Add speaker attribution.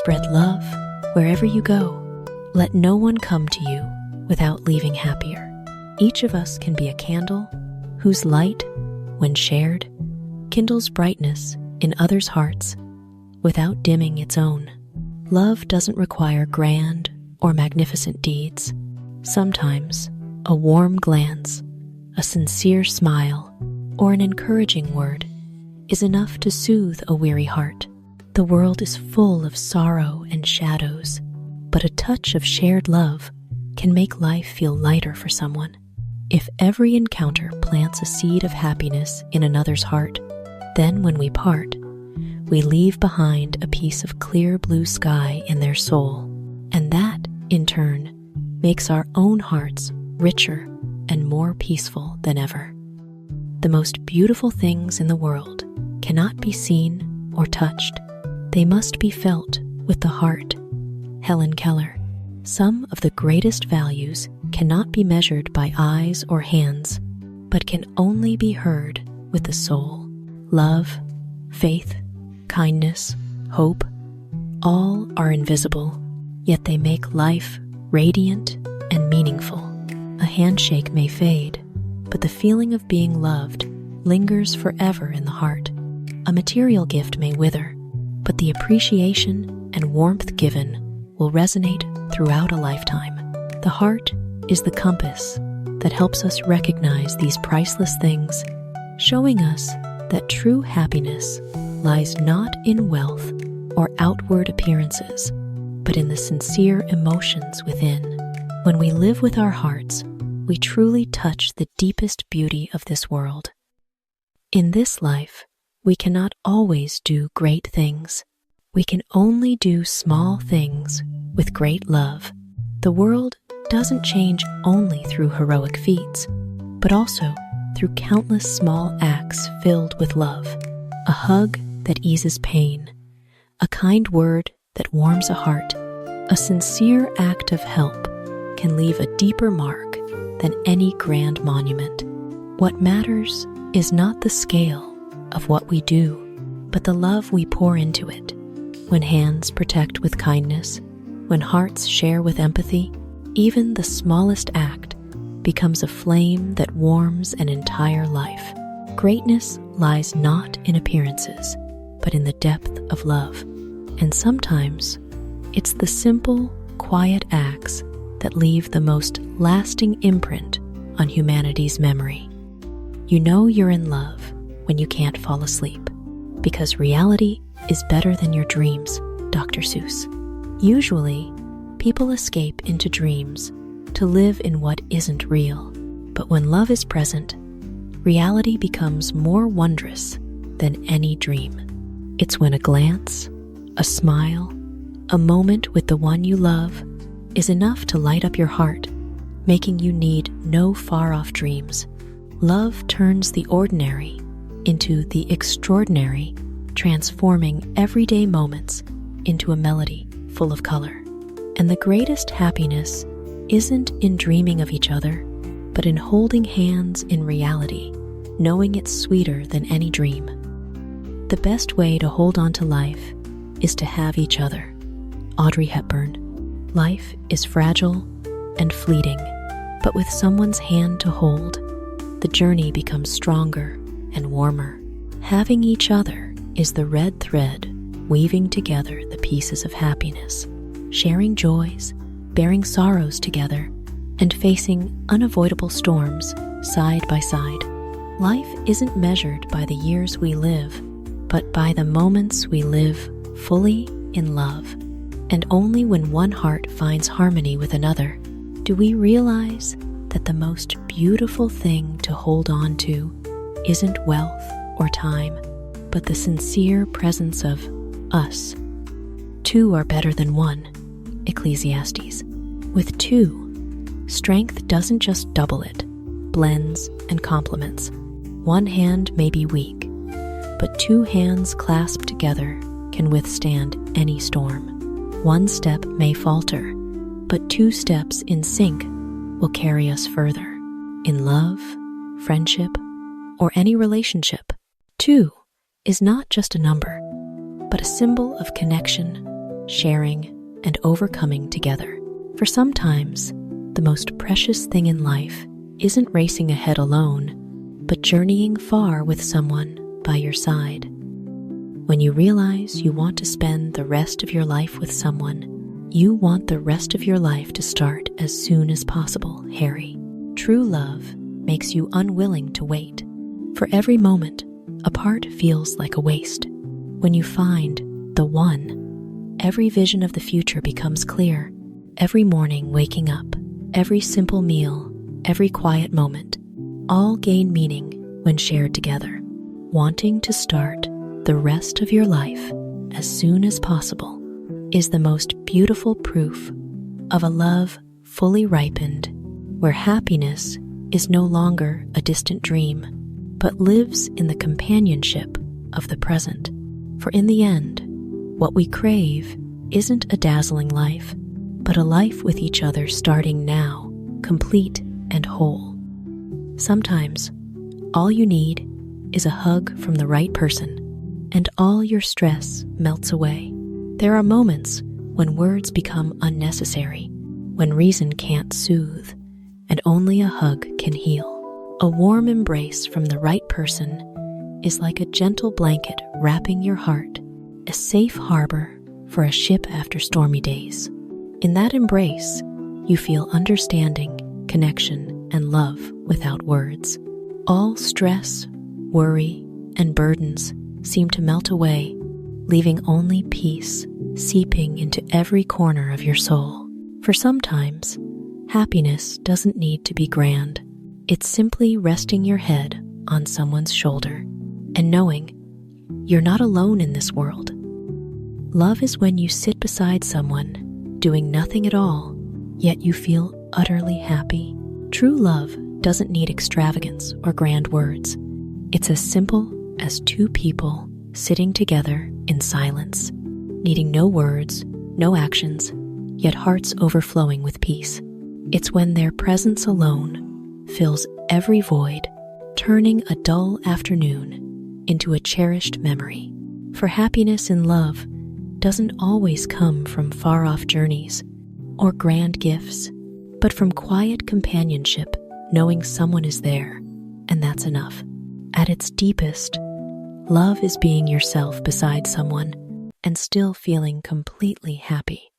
Speaker 1: Spread love wherever you go. Let no one come to you without leaving happier. Each of us can be a candle whose light, when shared, kindles brightness in others' hearts without dimming its own. Love doesn't require grand or magnificent deeds. Sometimes a warm glance, a sincere smile, or an encouraging word is enough to soothe a weary heart. The world is full of sorrow and shadows, but a touch of shared love can make life feel lighter for someone. If every encounter plants a seed of happiness in another's heart, then when we part, we leave behind a piece of clear blue sky in their soul, and that, in turn, makes our own hearts richer and more peaceful than ever. The most beautiful things in the world cannot be seen or touched. They must be felt with the heart. Helen Keller. Some of the greatest values cannot be measured by eyes or hands, but can only be heard with the soul. Love, faith, kindness, hope, all are invisible, yet they make life radiant and meaningful. A handshake may fade, but the feeling of being loved lingers forever in the heart. A material gift may wither, but the appreciation and warmth given will resonate throughout a lifetime. The heart is the compass that helps us recognize these priceless things, showing us that true happiness lies not in wealth or outward appearances, but in the sincere emotions within. When we live with our hearts, we truly touch the deepest beauty of this world. In this life, we cannot always do great things. We can only do small things with great love. The world doesn't change only through heroic feats, but also through countless small acts filled with love. A hug that eases pain, a kind word that warms a heart, a sincere act of help can leave a deeper mark than any grand monument. What matters is not the scale of what we do, but the love we pour into it. When hands protect with kindness, when hearts share with empathy, even the smallest act becomes a flame that warms an entire life. Greatness lies not in appearances, but in the depth of love. And sometimes, it's the simple, quiet acts that leave the most lasting imprint on humanity's memory. You know you're in love when you can't fall asleep, because reality is better than your dreams, Dr. Seuss. Usually, people escape into dreams to live in what isn't real. But when love is present, reality becomes more wondrous than any dream. It's when a glance, a smile, a moment with the one you love is enough to light up your heart, making you need no far-off dreams. Love turns the ordinary into the extraordinary, transforming everyday moments into a melody full of color. And the greatest happiness isn't in dreaming of each other, but in holding hands in reality, knowing it's sweeter than any dream. The best way to hold on to life is to have each other. Audrey Hepburn. Life is fragile and fleeting, but with someone's hand to hold, the journey becomes stronger and warmer. Having each other is the red thread weaving together the pieces of happiness, sharing joys, bearing sorrows together, and facing unavoidable storms side by side. Life isn't measured by the years we live, but by the moments we live fully in love. And only when one heart finds harmony with another do we realize that the most beautiful thing to hold on to isn't wealth or time, but the sincere presence of us. Two are better than one, Ecclesiastes. With two, strength doesn't just double it, blends and complements. One hand may be weak, but two hands clasped together can withstand any storm. One step may falter, but two steps in sync will carry us further. In love, friendship, or any relationship, two is not just a number, but a symbol of connection, sharing, and overcoming together. For sometimes, the most precious thing in life isn't racing ahead alone, but journeying far with someone by your side. When you realize you want to spend the rest of your life with someone, you want the rest of your life to start as soon as possible, Harry. True love makes you unwilling to wait. For every moment, apart feels like a waste. When you find the one, every vision of the future becomes clear. Every morning waking up, every simple meal, every quiet moment, all gain meaning when shared together. Wanting to start the rest of your life as soon as possible is the most beautiful proof of a love fully ripened, where happiness is no longer a distant dream, but lives in the companionship of the present. For in the end, what we crave isn't a dazzling life, but a life with each other starting now, complete and whole. Sometimes, all you need is a hug from the right person, and all your stress melts away. There are moments when words become unnecessary, when reason can't soothe, and only a hug can heal. A warm embrace from the right person is like a gentle blanket wrapping your heart, a safe harbor for a ship after stormy days. In that embrace, you feel understanding, connection, and love without words. All stress, worry, and burdens seem to melt away, leaving only peace seeping into every corner of your soul. For sometimes, happiness doesn't need to be grand. It's simply resting your head on someone's shoulder and knowing you're not alone in this world. Love is when you sit beside someone, doing nothing at all, yet you feel utterly happy. True love doesn't need extravagance or grand words. It's as simple as two people sitting together in silence, needing no words, no actions, yet hearts overflowing with peace. It's when their presence alone fills every void, turning a dull afternoon into a cherished memory. For happiness in love doesn't always come from far-off journeys or grand gifts, but from quiet companionship, knowing someone is there, and that's enough. At its deepest, love is being yourself beside someone and still feeling completely happy.